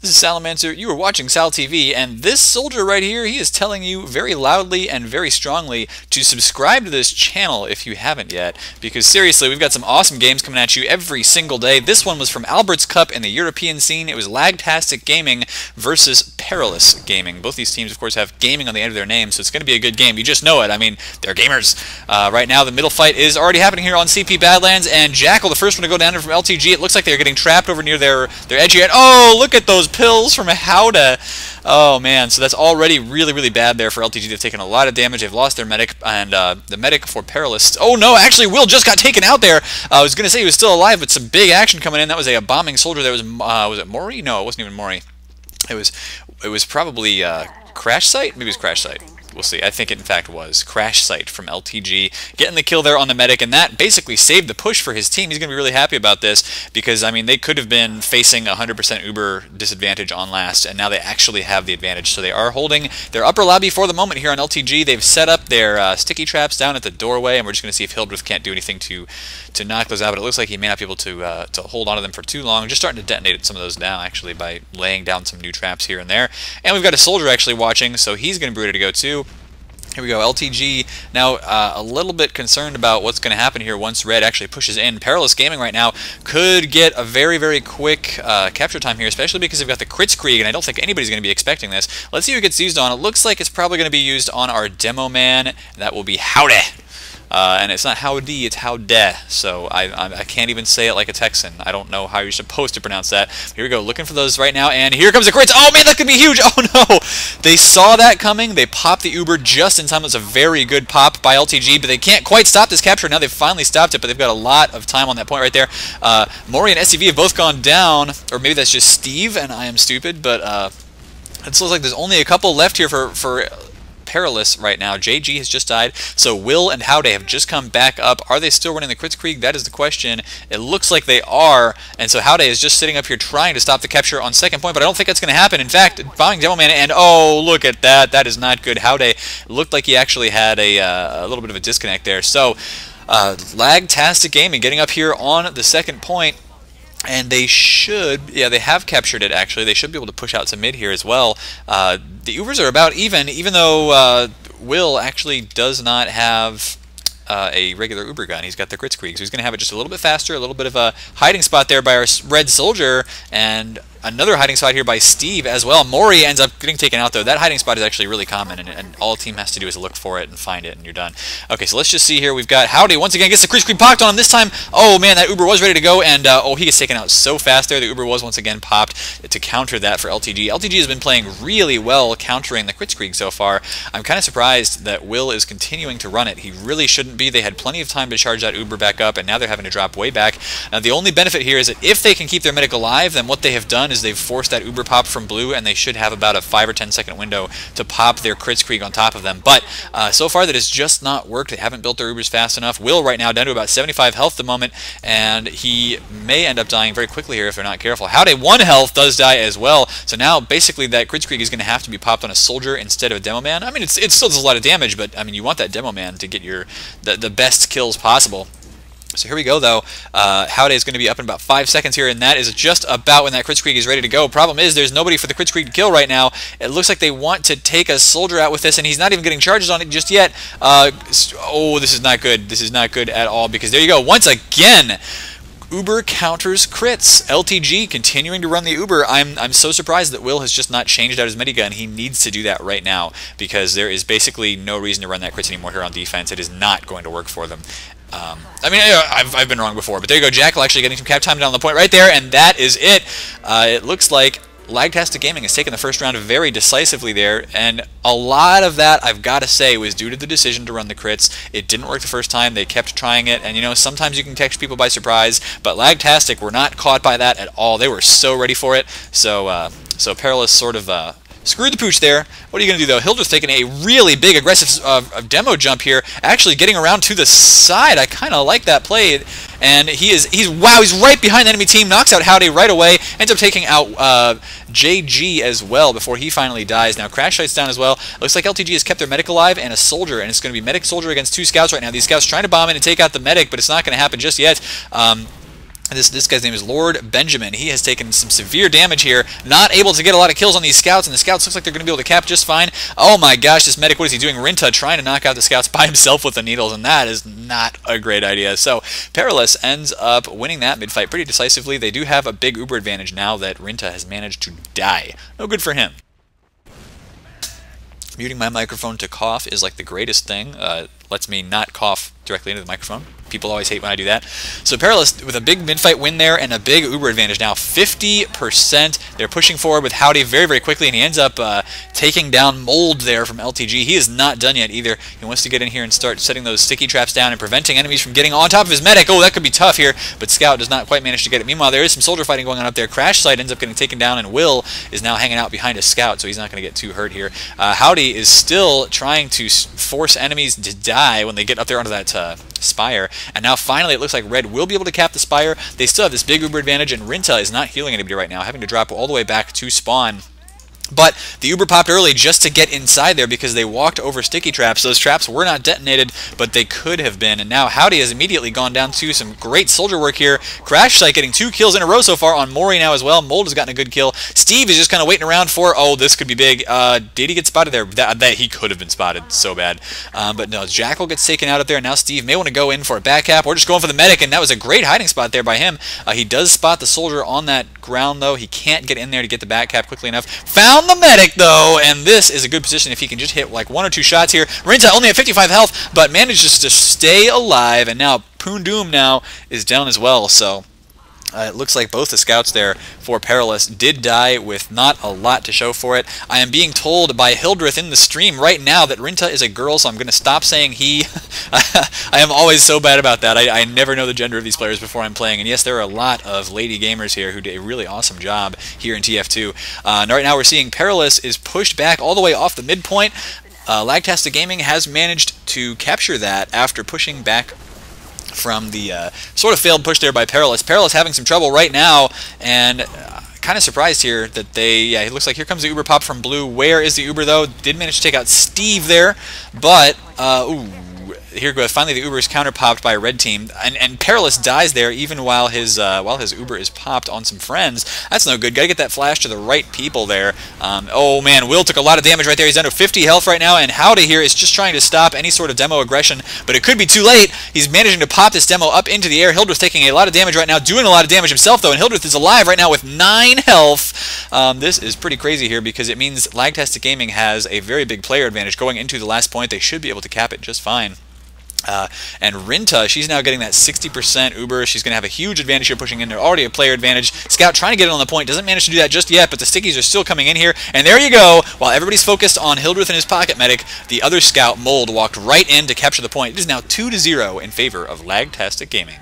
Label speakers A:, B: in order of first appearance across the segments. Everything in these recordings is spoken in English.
A: This is Salamancer. You are watching SalTV, and this soldier right here, he is telling you very loudly and very strongly to subscribe to this channel if you haven't yet, because seriously, we've got some awesome games coming at you every single day. This one was from Albert's Cup in the European scene. It was Lagtastic Gaming versus Perilous Gaming. Both these teams, of course, have gaming on the end of their names, so it's going to be a good game. You just know it. I mean, they're gamers. Right now, the middle fight is already happening here on CP Badlands, and Jackal, the first one to go down there from LTG. It looks like they're getting trapped over near their edge here. Oh, look at those pills from Howda. Oh man, so that's already really bad there for LTG. They've taken a lot of damage. They've lost their medic, and the medic for Perilous. Oh no, actually Will just got taken out there. I was going to say he was still alive, but some big action coming in. That was a bombing soldier. There was it Mori? No, it wasn't even Mori. It was probably Crash Site? Maybe it was Crash Site. We'll see. I think it in fact was Crash Site from LTG getting the kill there on the medic, and that basically saved the push for his team. He's going to be really happy about this because, I mean, they could have been facing 100% Uber disadvantage on last, and now they actually have the advantage. So they are holding their upper lobby for the moment here on LTG. They've set up their sticky traps down at the doorway, and we're just going to see if Hildreth can't do anything to knock those out, but it looks like he may not be able to hold on to them for too long. Just starting to detonate some of those now, actually, by laying down some new traps here and there. And we've got a soldier actually watching, so he's going to be ready to go too. Here we go, LTG now a little bit concerned about what's going to happen here once Red actually pushes in. Perilous Gaming right now could get a very quick capture time here, especially because they've got the Kritzkrieg, and I don't think anybody's going to be expecting this. Let's see who it gets used on. It looks like it's probably going to be used on our demo man, and that will be Howdy. And it's not howdy, it's howde. So I can't even say it like a Texan. I don't know how you're supposed to pronounce that. Here we go, looking for those right now, and here comes the crits. Oh man, that could be huge. Oh no, they saw that coming. They popped the Uber just in time. It was a very good pop by LTG, but they can't quite stop this capture. Now they've finally stopped it, but they've got a lot of time on that point right there. Mori and SCV have both gone down, or maybe that's just Steve and I am stupid, but it looks like there's only a couple left here for Perilous right now. JG has just died, so Will and Howdy have just come back up. Are they still running the Kritzkrieg? That is the question. It looks like they are, and so Howdy is just sitting up here trying to stop the capture on second point, but I don't think that's going to happen. In fact, bombing Demo Man, and oh, look at that. That is not good. Howdy looked like he actually had a little bit of a disconnect there. So, Lagtastic Gaming getting up here on the second point. And they should, yeah, they have captured it actually. They should be able to push out some mid here as well. The Ubers are about even though Will actually does not have a regular Uber gun. He's got the Kritzkrieg, so he's going to have it just a little bit faster, a little bit of a hiding spot there by our red soldier, and another hiding spot here by Steve as well. Mori ends up getting taken out though. That hiding spot is actually really common, and all a team has to do is look for it and find it, and you're done. Okay, so let's just see here. We've got Howdy once again gets the Kritzkrieg popped on him this time. Oh man, that Uber was ready to go, and oh, he gets taken out so fast there. The Uber was once again popped to counter that for LTG. LTG has been playing really well countering the Kritzkrieg so far. I'm kind of surprised that Will is continuing to run it. He really shouldn't be. They had plenty of time to charge that Uber back up, and now they're having to drop way back. Now the only benefit here is that if they can keep their medic alive, then what they have done is they've forced that Uber pop from blue, and they should have about a 5 or 10 second window to pop their Kritzkrieg on top of them. But so far that has just not worked. They haven't built their Ubers fast enough. Will right now down to about 75 health at the moment, and he may end up dying very quickly here if they're not careful. Howdy 1 health does die as well, so now basically that Kritzkrieg is going to have to be popped on a soldier instead of a demo man. I mean, it still does a lot of damage, but I mean, you want that demo man to get the best kills possible. So here we go, though. Howdy is going to be up in about 5 seconds here, and that is just about when that Kritzkrieg is ready to go. Problem is, there's nobody for the Kritzkrieg to kill right now. It looks like they want to take a soldier out with this, and he's not even getting charges on it just yet. Oh, this is not good. This is not good at all, because there you go. Once again, Uber counters crits. LTG continuing to run the Uber. I'm so surprised that Will has just not changed out his minigun. He needs to do that right now, because there is basically no reason to run that crits anymore here on defense. It is not going to work for them. I mean, I've been wrong before, but there you go. Jackal actually getting some cap time down the point right there, and that is it. It looks like Lagtastic Gaming has taken the first round very decisively there, and a lot of that, I've got to say, was due to the decision to run the crits. It didn't work the first time. They kept trying it, and you know, sometimes you can catch people by surprise, but Lagtastic were not caught by that at all. They were so ready for it. So Perilous sort of screwed the pooch there. What are you going to do, though? Hildreth's taking a really big, aggressive demo jump here, actually getting around to the side. I kind of like that play. And he's right behind the enemy team, knocks out Howdy right away, ends up taking out JG as well before he finally dies. Now Crash Site's down as well. Looks like LTG has kept their medic alive and a soldier, and it's going to be medic soldier against 2 scouts right now. These scouts trying to bomb in and take out the medic, but it's not going to happen just yet. This guy's name is Lord Benjamin. He has taken some severe damage here, not able to get a lot of kills on these scouts, and the scouts looks like they're going to be able to cap just fine. Oh my gosh, this medic, what is he doing? Rinta trying to knock out the scouts by himself with the needles, and that is not a great idea. So Perilous ends up winning that mid-fight pretty decisively. They do have a big Uber advantage now that Rinta has managed to die. No good for him. Muting my microphone to cough is like the greatest thing. Lets me not cough directly into the microphone. People always hate when I do that. So Perilous with a big mid-fight win there and a big Uber advantage now, 50%. They're pushing forward with Howdy very, very quickly, and he ends up taking down Mold there from LTG. He is not done yet either. He wants to get in here and start setting those sticky traps down and preventing enemies from getting on top of his medic. Oh, that could be tough here, but Scout does not quite manage to get it. Meanwhile, there is some soldier fighting going on up there. Crash Site ends up getting taken down, and Will is now hanging out behind a Scout, so he's not going to get too hurt here. Howdy is still trying to force enemies to die when they get up there onto that Spire, and now finally it looks like Red will be able to cap the Spire. They still have this big Uber advantage, and Rinta is not healing anybody right now, having to drop all the way back to spawn. But the Uber popped early just to get inside there because they walked over sticky traps. Those traps were not detonated, but they could have been. And now Howdy has immediately gone down to some great soldier work here. Crash Site getting 2 kills in a row so far on Mori now as well. Mold has gotten a good kill. Steve is just kind of waiting around for, oh, this could be big. Did he get spotted there? That he could have been spotted so bad. But no, Jackal gets taken out up there. And now Steve may want to go in for a back cap or just going for the medic. And that was a great hiding spot there by him. He does spot the soldier on that ground, though. He can't get in there to get the back cap quickly enough. Found the medic, though. And this is a good position if he can just hit like 1 or 2 shots here. Rinta only at 55 health, but manages to stay alive, and now Poondoom now is down as well, so it looks like both the scouts there for Perilous did die with not a lot to show for it. I am being told by Hildreth in the stream right now that Rinta is a girl, so I'm going to stop saying he. I am always so bad about that. I never know the gender of these players before I'm playing. And yes, there are a lot of lady gamers here who did a really awesome job here in TF2. Right now we're seeing Perilous is pushed back all the way off the midpoint. Lagtastic Gaming has managed to capture that after pushing back from the sort of failed push there by Perilous. Perilous having some trouble right now, and kind of surprised here that they, it looks like here comes the Uber pop from Blue. Where is the Uber, though? Did manage to take out Steve there, but, ooh, here goes. Finally, the Uber is counter popped by a red team, and Perilous dies there even while his Uber is popped on some friends. That's no good. Gotta get that flash to the right people there. Oh man, Will took a lot of damage right there. He's down to 50 health right now, and Howdy here is just trying to stop any sort of demo aggression, but it could be too late. He's managing to pop this demo up into the air. Hildreth taking a lot of damage right now, doing a lot of damage himself though, and Hildreth is alive right now with 9 health. This is pretty crazy here because it means Lagtastic Gaming has a very big player advantage going into the last point. They should be able to cap it just fine. And Rinta, she's now getting that 60% Uber. She's going to have a huge advantage here pushing in there. Already a player advantage. Scout trying to get it on the point. Doesn't manage to do that just yet, but the stickies are still coming in here. And there you go. While everybody's focused on Hildreth and his pocket medic, the other Scout, Mold, walked right in to capture the point. It is now 2-0 in favor of Lagtastic Gaming.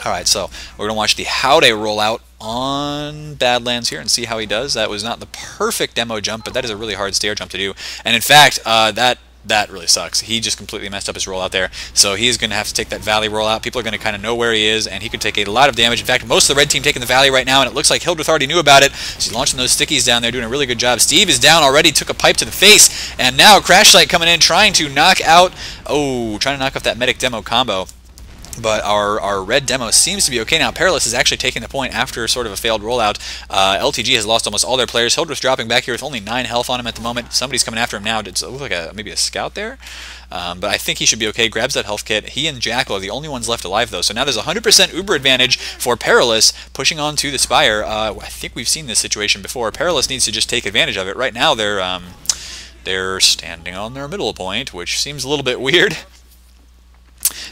A: Alright, so we're going to watch the Howdy rollout on Badlands here and see how he does. That was not the perfect demo jump, but that is a really hard stair jump to do. And in fact, that really sucks. He just completely messed up his rollout there. So he's going to have to take that Valley rollout. People are going to kind of know where he is, and he could take a lot of damage. In fact, most of the red team taking the Valley right now, and it looks like Hildreth already knew about it. So he's launching those stickies down there, doing a really good job. Steve is down already, took a pipe to the face, and now Crash Site coming in, trying to knock out, trying to knock off that medic demo combo. But our red demo seems to be okay now. Perilous is actually taking the point after sort of a failed rollout. LTG has lost almost all their players. Hildreth dropping back here with only 9 health on him at the moment. Somebody's coming after him now. Does it look like maybe a scout there? But I think he should be okay. Grabs that health kit. He and Jackal are the only ones left alive, though. So now there's 100% Uber advantage for Perilous pushing on to the Spire. I think we've seen this situation before. Perilous needs to just take advantage of it. Right now they're standing on their middle point, which seems a little bit weird.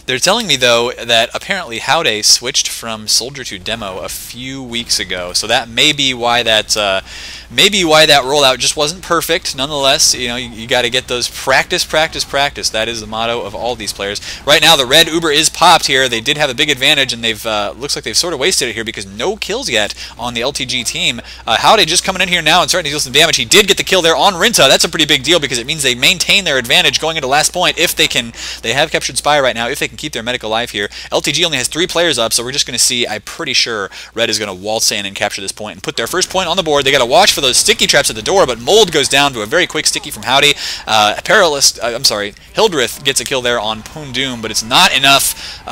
A: They're telling me, though, that apparently Howdy switched from Soldier to Demo a few weeks ago, so that may be why that rollout just wasn't perfect. Nonetheless, you know, you got to get those practice. That is the motto of all these players. Right now, the red Uber is popped here. They did have a big advantage, and they've looks like they've sort of wasted it here because no kills yet on the LTG team. Howdy just coming in here now and starting to deal some damage. He did get the kill there on Rinta. That's a pretty big deal because it means they maintain their advantage going into last point if they can. They have captured Spire right now if they can keep their medic alive here. LTG only has 3 players up, so we're just going to see, I'm pretty sure Red is going to waltz in and capture this point and put their first point on the board. They got to watch for those sticky traps at the door, but Mold goes down to a very quick sticky from Howdy. Perilous, I'm sorry, Hildreth gets a kill there on Poondoom, but it's not enough.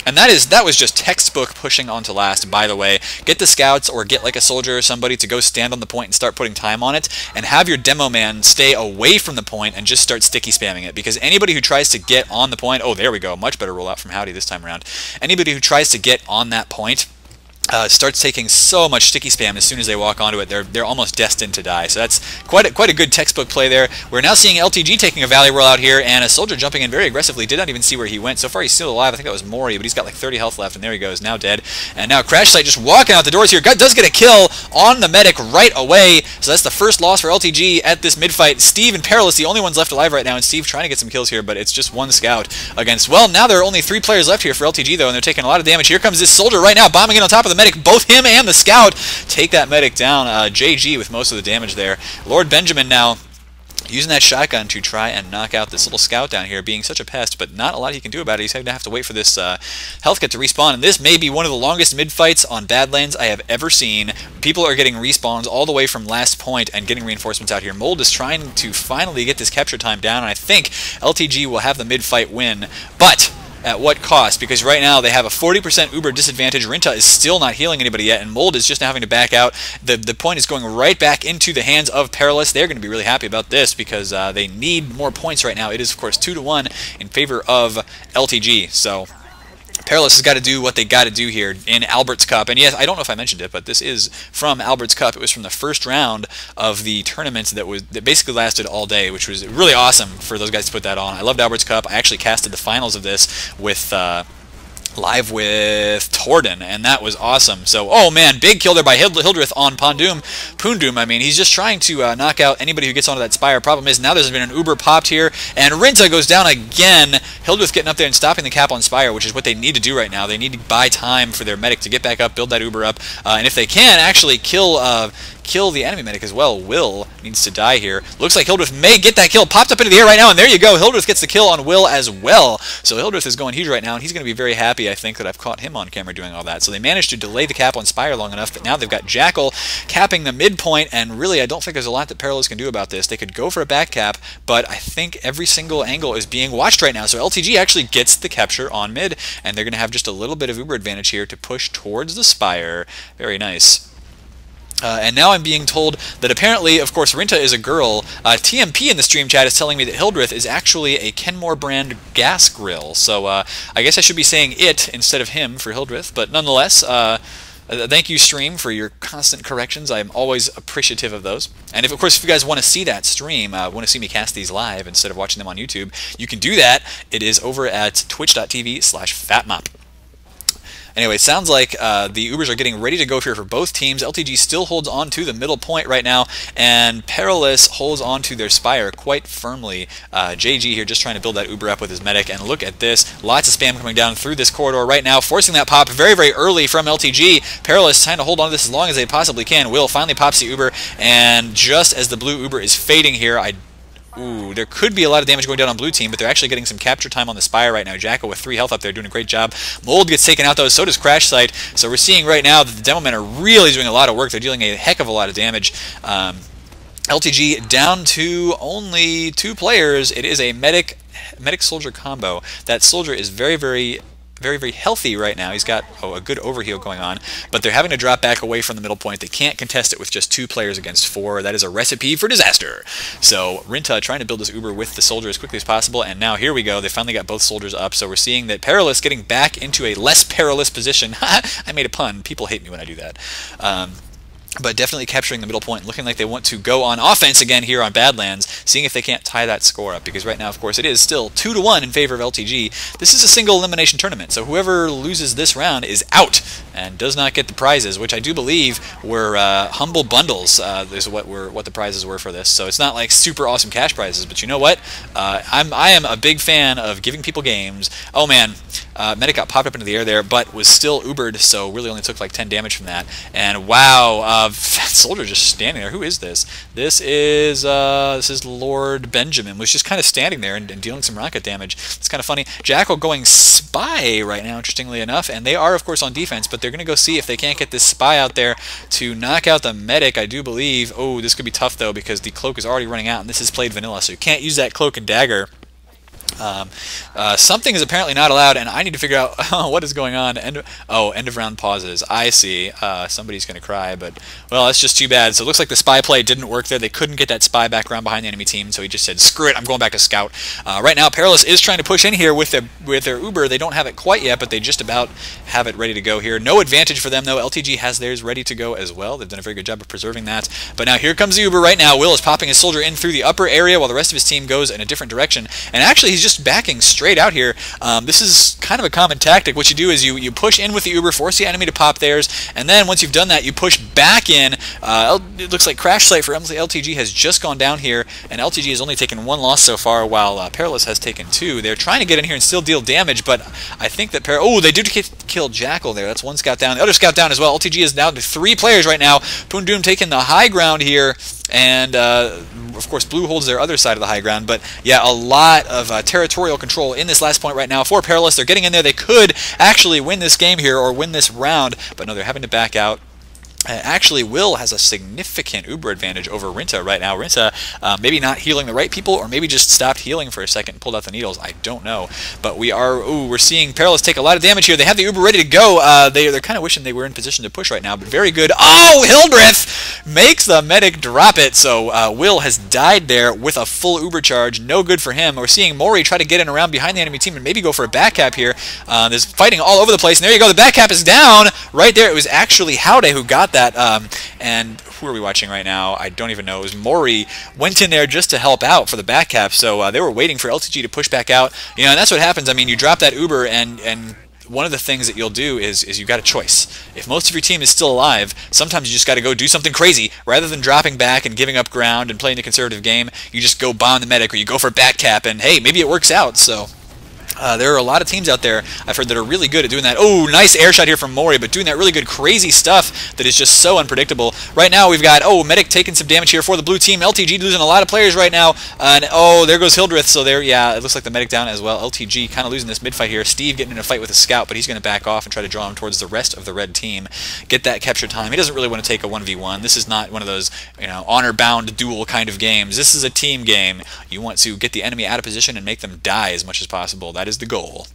A: And that was just textbook pushing on to last, by the way. Get the scouts or get like a soldier or somebody to go stand on the point and start putting time on it, and have your demo man stay away from the point and just start sticky spamming it, because anybody who tries to get on the point, oh, there we go, much better rollout from Howdy this time around. Anybody who tries to get on that point starts taking so much sticky spam as soon as they walk onto it. They're almost destined to die. So that's quite a good textbook play there. We're now seeing LTG taking a Valley rollout here, and a soldier jumping in very aggressively. Did not even see where he went. So far he's still alive. I think that was Mori, but he's got like 30 health left, and there he goes, now dead. And now Crash Site just walking out the doors here. Does get a kill on the medic right away. So that's the first loss for LTG at this mid-fight. Steve and Perilous, the only ones left alive right now, and Steve trying to get some kills here, but it's just one scout against, well, now there are only 3 players left here for LTG, though, and they're taking a lot of damage. Here comes this soldier right now, bombing in on top of the medic. Both him and the scout take that medic down. JG with most of the damage there. Lord Benjamin now using that shotgun to try and knock out this little scout down here, being such a pest, but not a lot he can do about it. He's going to have to wait for this health kit to respawn, and this may be one of the longest mid-fights on Badlands I have ever seen. People are getting respawns all the way from last point and getting reinforcements out here. Mold is trying to finally get this capture time down, and I think LTG will have the mid-fight win, but at what cost? Because right now they have a 40% Uber disadvantage. Rinta is still not healing anybody yet, and Mold is just now having to back out. The point is going right back into the hands of Perilous. They're going to be really happy about this because they need more points right now. It is, of course, 2-1 in favor of LTG. So Perilous has got to do what they got to do here in Albert's Cup. And yes, I don't know if I mentioned it, but this is from Albert's Cup. It was from the first round of the tournament that basically lasted all day, which was really awesome for those guys to put that on. I loved Albert's Cup. I actually casted the finals of this with live with Torden, and that was awesome. So, oh man, big kill there by Hildreth on Poondoom. I mean, he's just trying to knock out anybody who gets onto that spire. Problem is, now there's been an Uber popped here, and Rinta goes down again. Hildreth getting up there and stopping the cap on spire, which is what they need to do right now. They need to buy time for their medic to get back up, build that Uber up, and if they can, actually kill the enemy medic as well. Will needs to die here. Looks like Hildreth may get that kill. Popped up into the air right now, and there you go. Hildreth gets the kill on Will as well. So Hildreth is going huge right now, and he's going to be very happy, I think, that I've caught him on camera doing all that. So they managed to delay the cap on Spire long enough, but now they've got Jackal capping the midpoint, and really I don't think there's a lot that Perilous can do about this. They could go for a back cap, but I think every single angle is being watched right now. So LTG actually gets the capture on mid, and they're going to have just a little bit of Uber advantage here to push towards the Spire. Very nice. And now I'm being told that apparently, of course, Rinta is a girl. TMP in the stream chat is telling me that Hildreth is actually a Kenmore brand gas grill. So I guess I should be saying it instead of him for Hildreth. But nonetheless, thank you, stream, for your constant corrections. I'm always appreciative of those. And of course, if you guys want to see that stream, want to see me cast these live instead of watching them on YouTube, you can do that. It is over at twitch.tv/fatmop. Anyway, it sounds like the Ubers are getting ready to go here for both teams. LTG still holds on to the middle point right now, and Perilous holds on to their Spire quite firmly. JG here just trying to build that Uber up with his medic, and look at this. Lots of spam coming down through this corridor right now, forcing that pop very, very early from LTG. Perilous trying to hold on to this as long as they possibly can. Will finally pops the Uber, and just as the blue Uber is fading here, ooh, there could be a lot of damage going down on blue team, but they're actually getting some capture time on the Spire right now. Jackal with 3 health up there doing a great job. Mold gets taken out though, so does Crash Site. So we're seeing right now that the demo men are really doing a lot of work. They're dealing a heck of a lot of damage. LTG down to only 2 players. It is a medic-soldier combo. That soldier is very, very healthy right now. He's got a good overheal going on, but they're having to drop back away from the middle point. They can't contest it with just 2 players against 4. That is a recipe for disaster. So Rinta trying to build this Uber with the soldier as quickly as possible, and now here we go. They finally got both soldiers up, so we're seeing that Perilous getting back into a less perilous position. I made a pun. People hate me when I do that. But definitely capturing the middle point, looking like they want to go on offense again here on Badlands, seeing if they can't tie that score up, because right now, of course, it is still 2-1 in favor of LTG. This is a single elimination tournament, so whoever loses this round is out and does not get the prizes, which I do believe were humble bundles is what the prizes were for this. So it's not like super awesome cash prizes, but you know what? I am a big fan of giving people games. Oh man, Medic got popped up into the air there, but was still Ubered, so really only took like 10 damage from that. And wow, soldier just standing there. Who is this? This is Lord Benjamin, was just kind of standing there and dealing some rocket damage. It's kind of funny. Jackal going spy right now, interestingly enough, and they are of course on defense, but they're going to go see if they can't get this spy out there to knock out the medic, I do believe. Oh, this could be tough though, because the cloak is already running out, and this is played vanilla, so you can't use that cloak and dagger. Something is apparently not allowed, and I need to figure out what is going on. End of round pauses. I see. Somebody's going to cry, but, well, that's just too bad. So it looks like the spy play didn't work there. They couldn't get that spy back around behind the enemy team, so he just said, screw it, I'm going back to scout. Right now, Perilous is trying to push in here with their Uber. They don't have it quite yet, but they just about have it ready to go here. No advantage for them, though. LTG has theirs ready to go as well. They've done a very good job of preserving that. But now here comes the Uber right now. Will is popping his soldier in through the upper area while the rest of his team goes in a different direction. And actually, he's just backing straight out here. This is kind of a common tactic. What you do is you push in with the Uber, force the enemy to pop theirs, and then once you've done that, you push back in. It looks like Crash Site for LTG has just gone down here, and LTG has only taken 1 loss so far, while Perilous has taken 2. They're trying to get in here and still deal damage, but I think that they do kill Jackal there. That's 1 scout down. The other scout down as well. LTG is down to 3 players right now. Poondoom taking the high ground here, and of course Blue holds their other side of the high ground. But yeah, a lot of territorial control in this last point right now for Perilous. They're getting in there. They could actually win this game here, or win this round, but no, they're having to back out. Actually, Will has a significant Uber advantage over Rinta right now. Rinta maybe not healing the right people, or maybe just stopped healing for a second and pulled out the needles. I don't know. But we're seeing Perilous take a lot of damage here. They have the Uber ready to go. They're kind of wishing they were in position to push right now, but very good. Oh, Hildreth makes the medic drop it. So Will has died there with a full Uber charge. No good for him. We're seeing Mori try to get in around behind the enemy team and maybe go for a back cap here. There's fighting all over the place, and there you go. The back cap is down right there. It was actually Howday who got that, and who are we watching right now? I don't even know. It was Mori went in there just to help out for the back cap, so they were waiting for LTG to push back out. You know, and that's what happens. I mean, you drop that Uber, and one of the things that you'll do is you got a choice. If most of your team is still alive, sometimes you just got to go do something crazy. Rather than dropping back and giving up ground and playing the conservative game, you just go bomb the medic, or you go for back cap, and hey, maybe it works out. So there are a lot of teams out there, I've heard, that are really good at doing that. Oh, nice air shot here from Mori, but doing that really good crazy stuff that is just so unpredictable. Right now we've got, medic taking some damage here for the blue team. LTG losing a lot of players right now, and there goes Hildreth. So there, yeah, it looks like the medic down as well. LTG kind of losing this mid-fight here. Steve getting in a fight with a scout, but he's going to back off and try to draw him towards the rest of the red team. Get that capture time. He doesn't really want to take a 1v1. This is not one of those, honor-bound duel kind of games. This is a team game. You want to get the enemy out of position and make them die as much as possible. That is the goal.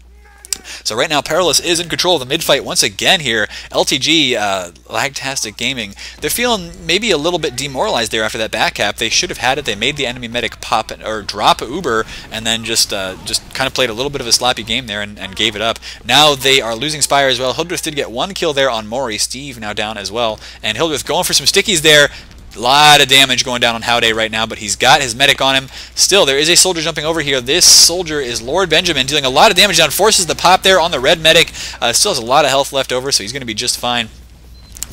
A: So right now, Perilous is in control of the mid-fight once again here. LTG, Lagtastic Gaming, they're feeling maybe a little bit demoralized there after that back cap. They should have had it. They made the enemy medic pop or drop a Uber, and then just kind of played a little bit of a sloppy game there and gave it up. Now they are losing Spire as well. Hildreth did get 1 kill there on Mori. Steve now down as well. And Hildreth going for some stickies there. A lot of damage going down on Howday right now, but he's got his medic on him. Still, there is a soldier jumping over here. This soldier is Lord Benjamin, dealing a lot of damage down, forces the pop there on the red medic. Still has a lot of health left over, so he's going to be just fine.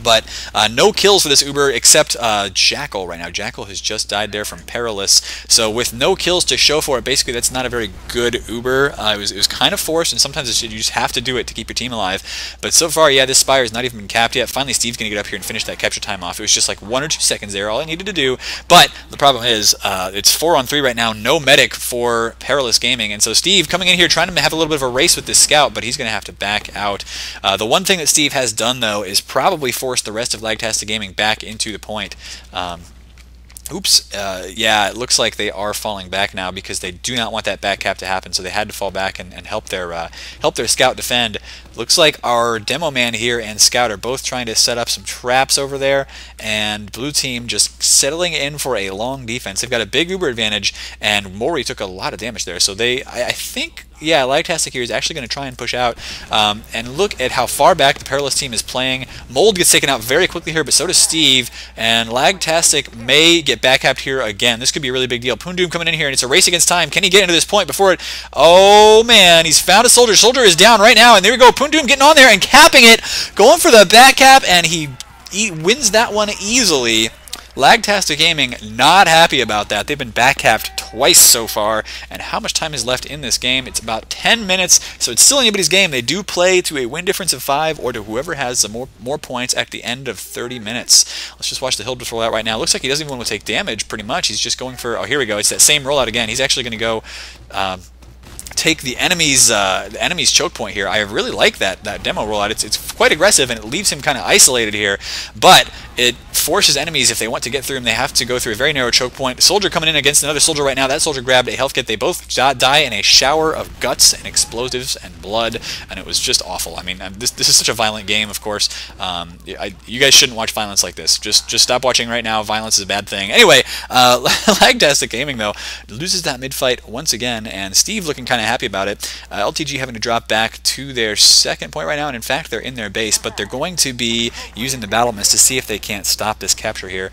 A: But no kills for this Uber except Jackal right now. Jackal has just died there from Perilous. So with no kills to show for it, basically that's not a very good Uber. It was kind of forced, and sometimes you just have to do it to keep your team alive. But so far, yeah, this Spire has not even been capped yet. Finally, Steve's going to get up here and finish that capture time off. It was just like 1 or 2 seconds there, all I needed to do. But the problem is it's 4-on-3 right now. No medic for Perilous Gaming. And so Steve coming in here trying to have a little bit of a race with this scout, but he's going to have to back out. The one thing that Steve has done, though, is probably force the rest of Lagtastic Gaming back into the point. Yeah, it looks like they are falling back now because they do not want that back cap to happen, so they had to fall back and help their scout defend. Looks like our demo man here and scout are both trying to set up some traps over there, and blue team just settling in for a long defense. They've got a big Uber advantage, and Mori took a lot of damage there, so I think, yeah, Lagtastic here is actually going to try and push out. And look at how far back the Perilous team is playing. Mold gets taken out very quickly here, but so does Steve, and Lagtastic may get back capped here again. This could be a really big deal. Poondoom coming in here, and it's a race against time. Can he get into this point before it? Oh, man, he's found a soldier. Soldier is down right now, and there we go. Poondoom getting on there and capping it, going for the back cap, and he wins that one easily. Lagtastic Gaming not happy about that. They've been backcapped twice so far, and how much time is left in this game? It's about 10 minutes, so it's still anybody's game. They do play to a win difference of 5 or to whoever has the more points at the end of 30 minutes. Let's just watch the Hildreth rollout right now. Looks like he doesn't even want to take damage pretty much. He's just going for, oh, here we go. It's that same rollout again. He's actually going to go take the enemy's choke point here. I really like that demo rollout. It's quite aggressive, and it leaves him kind of isolated here, but it forces enemies, if they want to get through him, they have to go through a very narrow choke point. Soldier coming in against another soldier right now. That soldier grabbed a health kit. They both die in a shower of guts and explosives and blood, and it was just awful. I mean, this is such a violent game, of course. You guys shouldn't watch violence like this. Just stop watching right now. Violence is a bad thing. Anyway, Lagtastic Gaming, though, loses that mid-fight once again, and Steve looking kind of happy about it. LTG having to drop back to their second point right now, and in fact, they're in their base, but they're going to be using the battle mist to see if they can't stop this capture here.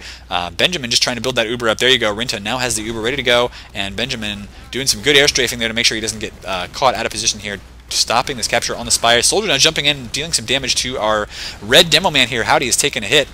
A: Benjamin just trying to build that Uber up. There you go. Rinta now has the Uber ready to go, and Benjamin doing some good air strafing there to make sure he doesn't get caught out of position here, stopping this capture on the Spire. Soldier now jumping in, dealing some damage to our red demo man here. Howdy is taking a hit.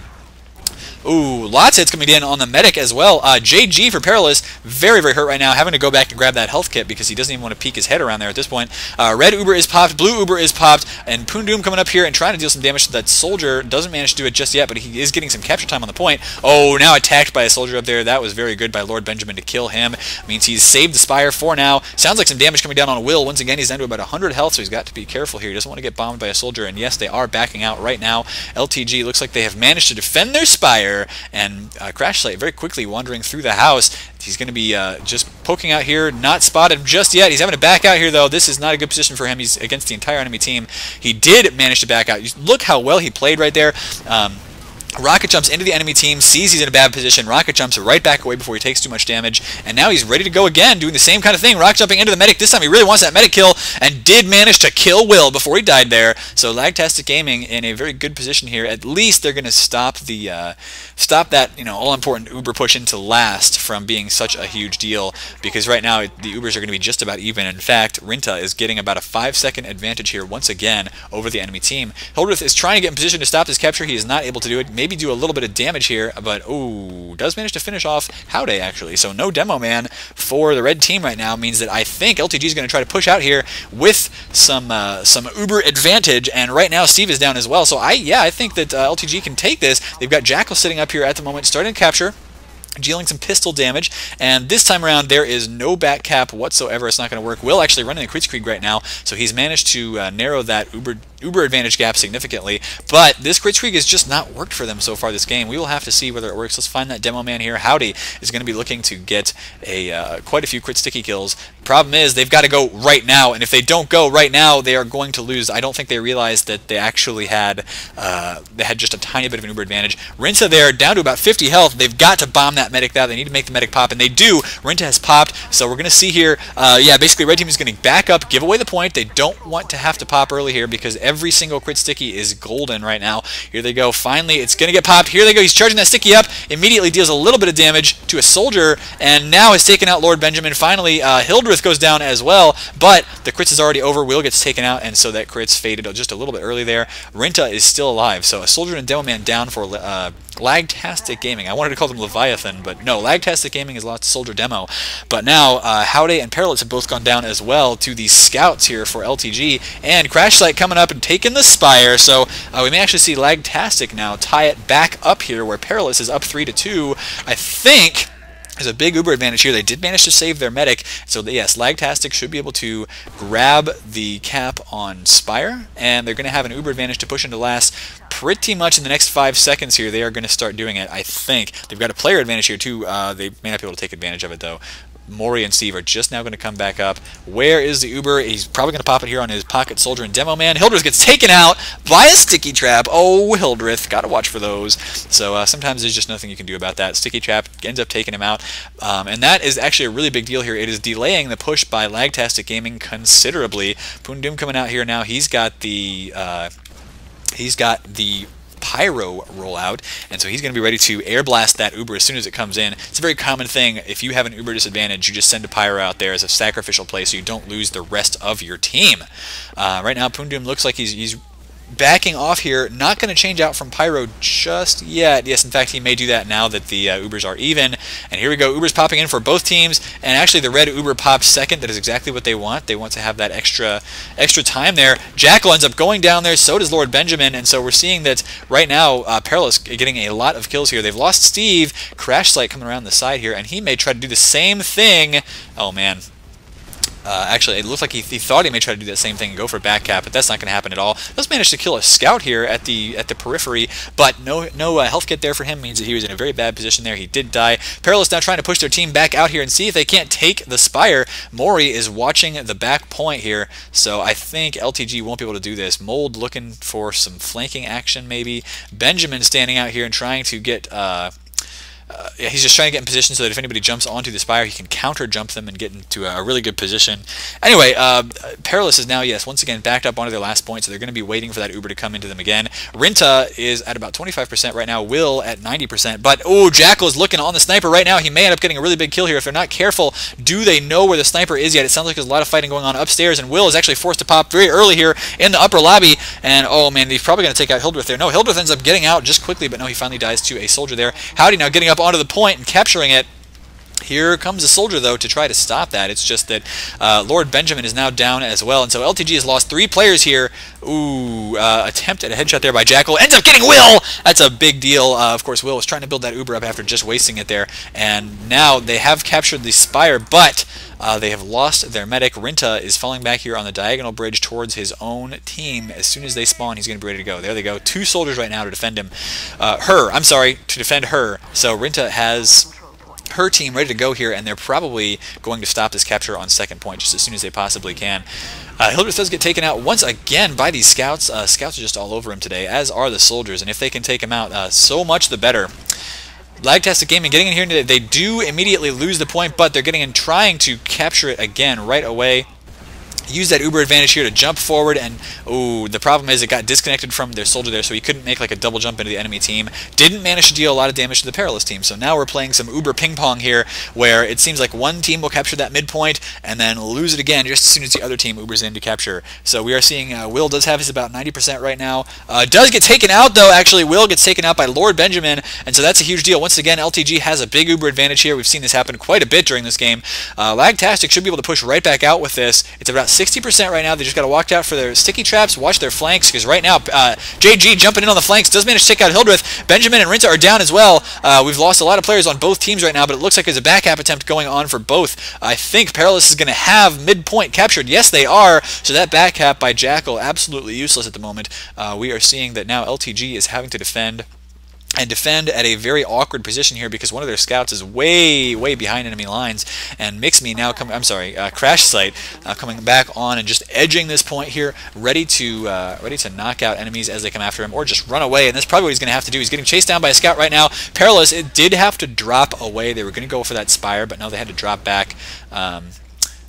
A: Ooh, lots of hits coming in on the medic as well. JG for Perilous, very, very hurt right now, having to go back and grab that health kit because he doesn't even want to peek his head around there at this point. Red Uber is popped, blue Uber is popped, and Poondoom coming up here and trying to deal some damage to that soldier. Doesn't manage to do it just yet, but he is getting some capture time on the point. Oh, now attacked by a soldier up there. That was very good by Lord Benjamin to kill him. Means he's saved the Spire for now. Sounds like some damage coming down on Will. Once again, he's down to about 100 health, so he's got to be careful here. He doesn't want to get bombed by a soldier, and yes, they are backing out right now. LTG looks like they have managed to defend their Spire, and Crashlight very quickly wandering through the house. He's going to be just poking out here, not spotted just yet. He's having to back out here, though. This is not a good position for him. He's against the entire enemy team. He did manage to back out. Look how well he played right there. Rocket jumps into the enemy team, sees he's in a bad position. Rocket jumps right back away before he takes too much damage, and now he's ready to go again, doing the same kind of thing. Rocket jumping into the medic. This time he really wants that medic kill, and did manage to kill Will before he died there. So Lagtastic Gaming in a very good position here. At least they're going to stop that all-important Uber push into last from being such a huge deal, because right now the Ubers are going to be just about even. In fact, Rinta is getting about a 5-second advantage here once again over the enemy team. Hildreth is trying to get in position to stop this capture. He is not able to do it. Maybe do a little bit of damage here, but does manage to finish off Howday actually. So no demo man for the red team right now means that I think LTG is going to try to push out here with some Uber advantage, and right now Steve is down as well. So I think that LTG can take this. They've got Jackal sitting up here at the moment, starting to capture, dealing some pistol damage, and this time around there is no back cap whatsoever. It's not going to work. Will actually running the Kritzkrieg right now, so he's managed to narrow that Uber advantage gap significantly, but this Kritzkrieg has just not worked for them so far this game. We will have to see whether it works. Let's find that demo man here. Howdy is going to be looking to get quite a few crit sticky kills. Problem is they've got to go right now, and if they don't go right now, they are going to lose. I don't think they realized that they actually had just a tiny bit of an Uber advantage. Rinta there down to about 50 health. They've got to bomb that medic now. They need to make the medic pop, and they do. Rinta has popped, so we're going to see here, basically red team is going to back up, give away the point. They don't want to have to pop early here because every single crit sticky is golden right now. Here they go. Finally, it's going to get popped. Here they go. He's charging that sticky up. Immediately deals a little bit of damage to a soldier, and now has taken out Lord Benjamin. Finally, Hildreth goes down as well, but the crits is already over. Will gets taken out, and so that crit's faded just a little bit early there. Rinta is still alive, so a soldier and demo man down for Lagtastic Gaming. I wanted to call them Leviathan, but no, Lagtastic Gaming has lost Soldier Demo. But now, Howday and Perilous have both gone down as well to these scouts here for LTG, and Crashlight coming up and taking the Spire, so we may actually see Lagtastic now tie it back up here where Perilous is up 3-2. I think there's a big Uber advantage here. They did manage to save their medic, so yes, Lagtastic should be able to grab the cap on Spire, and they're going to have an Uber advantage to push into last pretty much in the next 5 seconds here. They are going to start doing it, I think. They've got a player advantage here too. They may not be able to take advantage of it though. Maury and Steve are just now going to come back up. Where is the Uber? He's probably going to pop it here on his pocket soldier and demo man. Hildreth gets taken out by a sticky trap. Oh, Hildreth. Got to watch for those. So sometimes there's just nothing you can do about that. Sticky trap ends up taking him out. And that is actually a really big deal here. It is delaying the push by Lagtastic Gaming considerably. Poondoom coming out here now. He's got the Pyro rollout, and so he's going to be ready to air blast that Uber as soon as it comes in. It's a very common thing. If you have an Uber disadvantage, you just send a Pyro out there as a sacrificial play so you don't lose the rest of your team. Right now, Poondoom looks like he's backing off here, not going to change out from Pyro just yet. Yes, in fact, he may do that now that the Ubers are even. And here we go, Ubers popping in for both teams, and actually the red Uber popped second. That is exactly what they want. They want to have that extra time there. Jackal ends up going down there, so does Lord Benjamin, and so we're seeing that right now Perilous getting a lot of kills here. They've lost Steve, Crash Slight coming around the side here, and he may try to do the same thing. Oh man. Actually, it looked like he thought he may try to do that same thing and go for back cap, but that's not going to happen at all. Does manage to kill a scout here at the periphery, but no health kit there for him means that he was in a very bad position there. He did die. Perilous now trying to push their team back out here and see if they can't take the Spire. Mori is watching the back point here, so I think LTG won't be able to do this. Mold looking for some flanking action maybe. Benjamin standing out here and trying to get... yeah, he's just trying to get in position so that if anybody jumps onto the Spire, he can counter jump them and get into a really good position. Anyway, Perilous is now, yes, once again backed up onto their last point, so they're going to be waiting for that Uber to come into them again. Rinta is at about 25% right now, Will at 90%, but oh, Jackal is looking on the sniper right now. He may end up getting a really big kill here if they're not careful. Do they know where the sniper is yet? It sounds like there's a lot of fighting going on upstairs, and Will is actually forced to pop very early here in the upper lobby, and oh man, he's probably going to take out Hildreth there. No, Hildreth ends up getting out just quickly, but no, he finally dies to a soldier there. Howdy now getting up onto the point and capturing it. Here comes a soldier, though, to try to stop that. It's just that Lord Benjamin is now down as well, and so LTG has lost 3 players here. Ooh, attempt at a headshot there by Jackal. Ends up getting Will! That's a big deal. Of course, Will was trying to build that Uber up after just wasting it there, and now they have captured the Spire, but they have lost their medic. Rinta is falling back here on the diagonal bridge towards his own team. As soon as they spawn, he's going to be ready to go. There they go. 2 soldiers right now to defend him. To defend her. So Rinta has her team ready to go here, and they're probably going to stop this capture on second point just as soon as they possibly can. Hildreth does get taken out once again by these scouts. Scouts are just all over him today, as are the soldiers, and if they can take him out, so much the better. Lagtastic Gaming getting in here today. They do immediately lose the point, but they're getting in trying to capture it again right away. Use that Uber advantage here to jump forward, and ooh, the problem is it got disconnected from their soldier there, so he couldn't make like a double jump into the enemy team. Didn't manage to deal a lot of damage to the Perilous team, so now we're playing some Uber ping pong here, where it seems like one team will capture that midpoint and then lose it again just as soon as the other team Ubers in to capture. So we are seeing Will does have his about 90% right now. Does get taken out though, actually. Will gets taken out by Lord Benjamin, and so that's a huge deal. Once again, LTG has a big Uber advantage here. We've seen this happen quite a bit during this game. Lagtastic should be able to push right back out with this. It's about 60% right now. They just got to watch out for their sticky traps, watch their flanks, because right now JG jumping in on the flanks does manage to take out Hildreth. Benjamin and Rinta are down as well. We've lost a lot of players on both teams right now, but it looks like there's a back cap attempt going on for both. I think Perilous is going to have midpoint captured. Yes, they are. So that back cap by Jackal, absolutely useless at the moment. We are seeing that now LTG is having to defend at a very awkward position here because one of their scouts is way behind enemy lines, and Mixme now Crash Slight coming back on and just edging this point here, ready to knock out enemies as they come after him or just run away, and that's probably what he's going to have to do. He's getting chased down by a scout right now. Perilous, it did have to drop away. They were going to go for that Spire, but no, they had to drop back.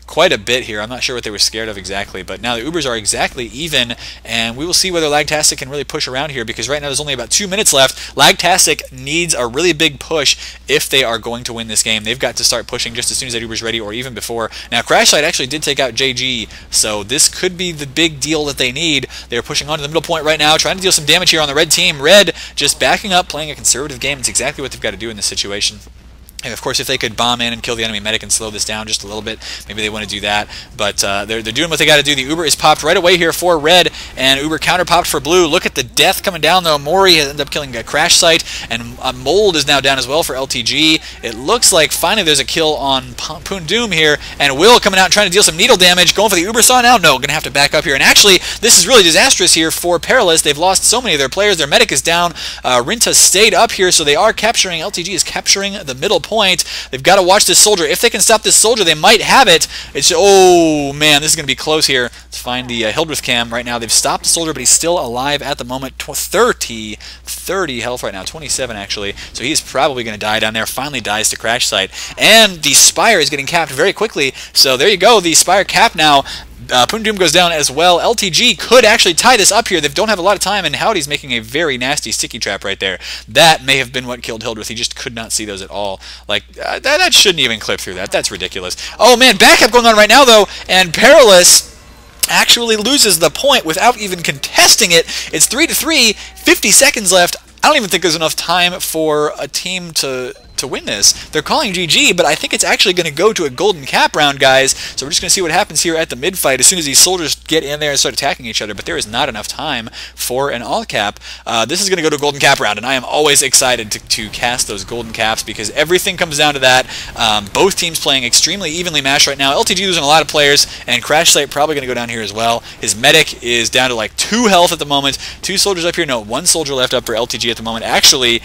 A: Quite a bit here. I'm not sure what they were scared of exactly, but now the Ubers are exactly even, and we will see whether Lagtastic can really push around here, because right now there's only about 2 minutes left. Lagtastic needs a really big push if they are going to win this game. They've got to start pushing just as soon as that Uber's ready, or even before. Now Crashlight actually did take out JG, so this could be the big deal that they need. They're pushing onto the middle point right now, trying to deal some damage here on the red team. Red just backing up, playing a conservative game. It's exactly what they've got to do in this situation. And of course, if they could bomb in and kill the enemy medic and slow this down just a little bit, maybe they want to do that. But they're doing what they got to do. The Uber is popped right away here for red, and Uber counter popped for blue. Look at the death coming down, though. Mori has ended up killing a Crash Site, and Mold is now down as well for LTG. It looks like finally there's a kill on Pundoom here, and Will coming out and trying to deal some needle damage. Going for the Uber saw now. No, going to have to back up here. And actually, this is really disastrous here for Perilous. They've lost so many of their players. Their medic is down. Rinta stayed up here, so they are capturing. LTG is capturing the middle point. They've got to watch this soldier. If they can stop this soldier, they might have it. It's, oh man, this is going to be close here. Let's find the Hildreth cam right now. They've stopped the soldier, but he's still alive at the moment. 30 health right now, 27 actually. So he's probably going to die down there. Finally dies to Crash Site. And the Spire is getting capped very quickly. So there you go, the Spire cap now. Pundoom goes down as well. LTG could actually tie this up here. They don't have a lot of time, and Howdy's making a very nasty sticky trap right there. That may have been what killed Hildreth. He just could not see those at all. Like, that shouldn't even clip through that. That's ridiculous. Oh, man, backup going on right now, though, and Perilous actually loses the point without even contesting it. It's 3-3, 50 seconds left. I don't even think there's enough time for a team to win this. They're calling GG, but I think it's actually going to go to a golden cap round, guys. So we're just going to see what happens here at the mid-fight as soon as these soldiers get in there and start attacking each other, but there is not enough time for an all-cap. This is going to go to a golden cap round, and I am always excited to cast those golden caps because everything comes down to that. Both teams playing extremely evenly matched right now. LTG losing a lot of players, and Crash Site probably going to go down here as well. His medic is down to like 2 health at the moment. 2 soldiers up here. No, 1 soldier left up for LTG at the moment. Actually,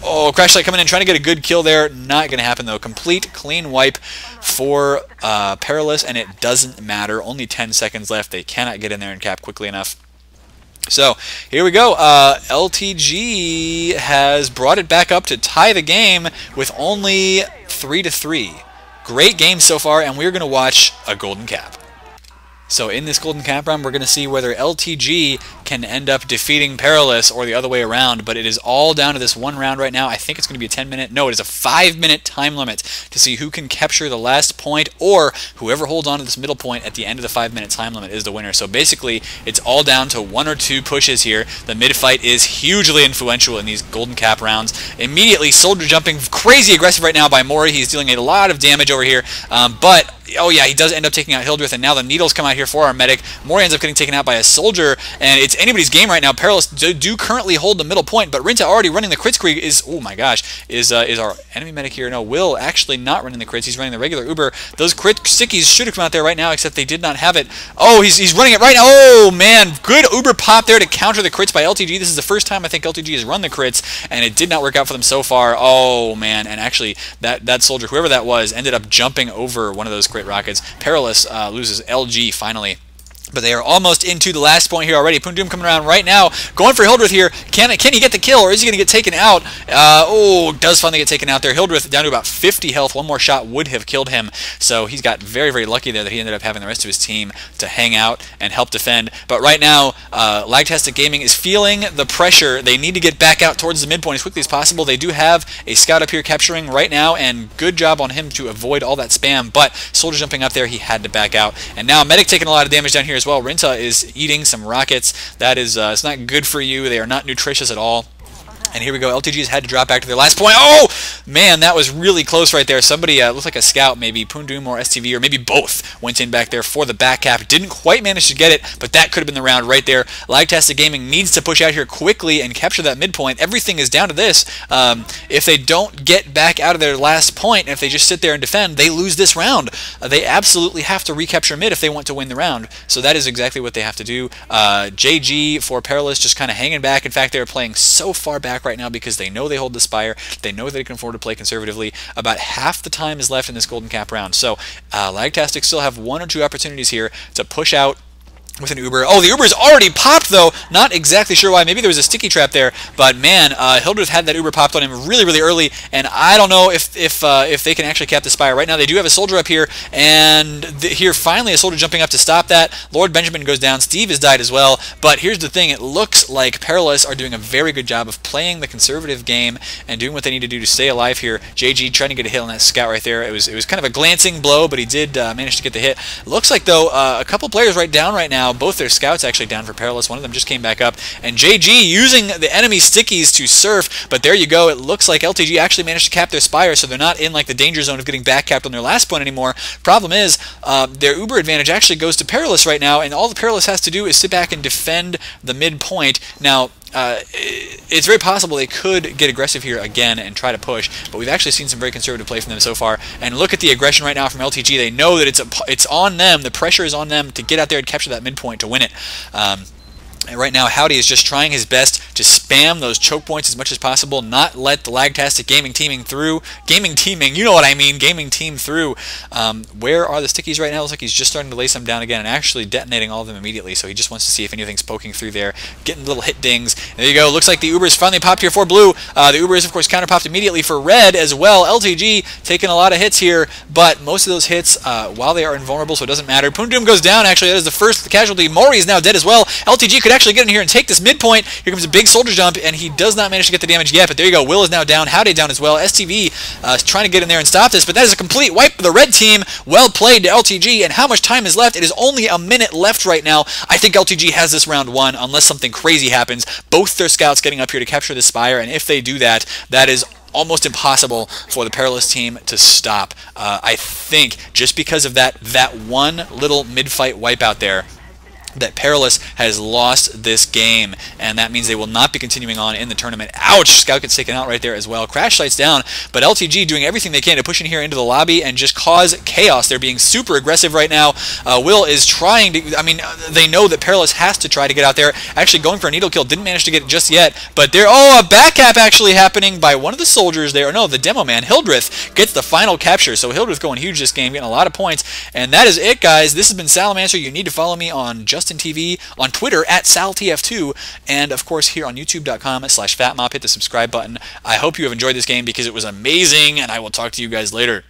A: oh, Crash Light coming in, trying to get a good kill there. Not going to happen, though. Complete clean wipe for Perilous, and it doesn't matter. Only 10 seconds left. They cannot get in there and cap quickly enough. So, here we go. LTG has brought it back up to tie the game with only 3-3. Great game so far, and we're going to watch a golden cap. So in this golden cap round, we're going to see whether LTG can end up defeating Perilous or the other way around, but it is all down to this one round right now. I think it's going to be a 10-minute, no, it is a 5-minute time limit to see who can capture the last point, or whoever holds on to this middle point at the end of the 5-minute time limit is the winner. So basically, it's all down to 1 or 2 pushes here. The mid-fight is hugely influential in these golden cap rounds. Immediately, soldier jumping crazy aggressive right now by Mori. He's dealing a lot of damage over here, but oh yeah, he does end up taking out Hildreth, and now the needles come out here for our medic. Mori ends up getting taken out by a soldier, and it's anybody's game right now. Perilous do currently hold the middle point, but Rinta already running the crits creek is, oh my gosh, is our enemy medic here. No, Will actually not running the crits. He's running the regular Uber. Those crit stickies should have come out there right now, except they did not have it. Oh, he's running it right now. Oh man, good Uber pop there to counter the crits by LTG. This is the first time I think LTG has run the crits, and it did not work out for them so far. Oh man, and actually that soldier, whoever that was, ended up jumping over one of those crit rockets. Perilous loses LG finally. But they are almost into the last point here already. Poondoom coming around right now, going for Hildreth here. Can he get the kill, or is he going to get taken out? Oh, does finally get taken out there. Hildreth down to about 50 health. One more shot would have killed him. So he's got very, very lucky there that he ended up having the rest of his team to hang out and help defend. But right now, Lagtastic Gaming is feeling the pressure. They need to get back out towards the midpoint as quickly as possible. They do have a scout up here capturing right now, and good job on him to avoid all that spam. But soldier jumping up there, he had to back out. And now medic taking a lot of damage down here as well. Rinta is eating some rockets. That is, it's not good for you. They are not nutritious at all. And here we go. LTG has had to drop back to their last point. Oh, man, that was really close right there. Somebody, looked like a scout, maybe Poondoom or STV, or maybe both, went in back there for the back cap. Didn't quite manage to get it, but that could have been the round right there. Lagtastic Gaming needs to push out here quickly and capture that midpoint. Everything is down to this. If they don't get back out of their last point, and if they just sit there and defend, they lose this round. They absolutely have to recapture mid if they want to win the round. So that is exactly what they have to do. JG for Perilous just kind of hanging back. In fact, they're playing so far back right now because they know they hold the Spire. They know they can afford to play conservatively. About half the time is left in this golden cap round. So Lagtastic still have 1 or 2 opportunities here to push out with an Uber. Oh, the Uber is already popped, though. Not exactly sure why. Maybe there was a sticky trap there. But, man, Hildreth had that Uber popped on him really, really early. And I don't know if they can actually cap the Spire. Right now, they do have a soldier up here. And here, finally, a soldier jumping up to stop that. Lord Benjamin goes down. Steve has died as well. But here's the thing. It looks like Perilous are doing a very good job of playing the conservative game and doing what they need to do to stay alive here. JG trying to get a hit on that scout right there. It was kind of a glancing blow, but he did manage to get the hit. Looks like, though, a couple players right down right now. Both their scouts actually down for Perilous. One of them just came back up. And JG using the enemy stickies to surf. But there you go. It looks like LTG actually managed to cap their Spire, so they're not in like the danger zone of getting back capped on their last point anymore. Problem is, their Uber advantage actually goes to Perilous right now, and all the Perilous has to do is sit back and defend the midpoint. Now, it's very possible they could get aggressive here again and try to push, but we've actually seen some very conservative play from them so far. And look at the aggression right now from LTG. They know that it's on them. The pressure is on them to get out there and capture that midpoint to win it. And right now, Howdy is just trying his best to spam those choke points as much as possible, not let the Lagtastic gaming teaming, you know what I mean, gaming team through. Where are the stickies right now? It looks like he's just starting to lay some down again and actually detonating all of them immediately, so he just wants to see if anything's poking through there, getting little hit dings. And there you go. Looks like the Uber's finally popped here for blue. The Uber is, of course, counter-popped immediately for red as well. LTG taking a lot of hits here, but most of those hits, while they are invulnerable, so it doesn't matter. Poondoom goes down, actually. That is the first casualty. Mori is now dead as well. LTG could actually get in here and take this midpoint. Here comes a big soldier jump, and he does not manage to get the damage yet, but there you go. Will is now down. Howdy down as well. STV is trying to get in there and stop this, but that is a complete wipe for the red team. Well played to LTG, and how much time is left? It is only a minute left right now. I think LTG has this round won unless something crazy happens. Both their scouts getting up here to capture the spire, and if they do that, that is almost impossible for the Perilous team to stop. I think just because of that one little mid-fight wipeout there, that Perilous has lost this game, and that means they will not be continuing on in the tournament. Ouch! Scout gets taken out right there as well. Crash sites down, but LTG doing everything they can to push in here into the lobby and just cause chaos. They're being super aggressive right now. Will is trying to, I mean, they know that Perilous has to try to get out there. Actually going for a needle kill, didn't manage to get it just yet, but there, oh, a back cap actually happening by one of the soldiers there. No, the demo man, Hildreth, gets the final capture. So Hildreth going huge this game, getting a lot of points, and that is it, guys. This has been Salamancer. You need to follow me on TV, on Twitter at SalTV2, and of course here on YouTube.com/FatMop. Hit the subscribe button. I hope you have enjoyed this game because it was amazing, and I will talk to you guys later.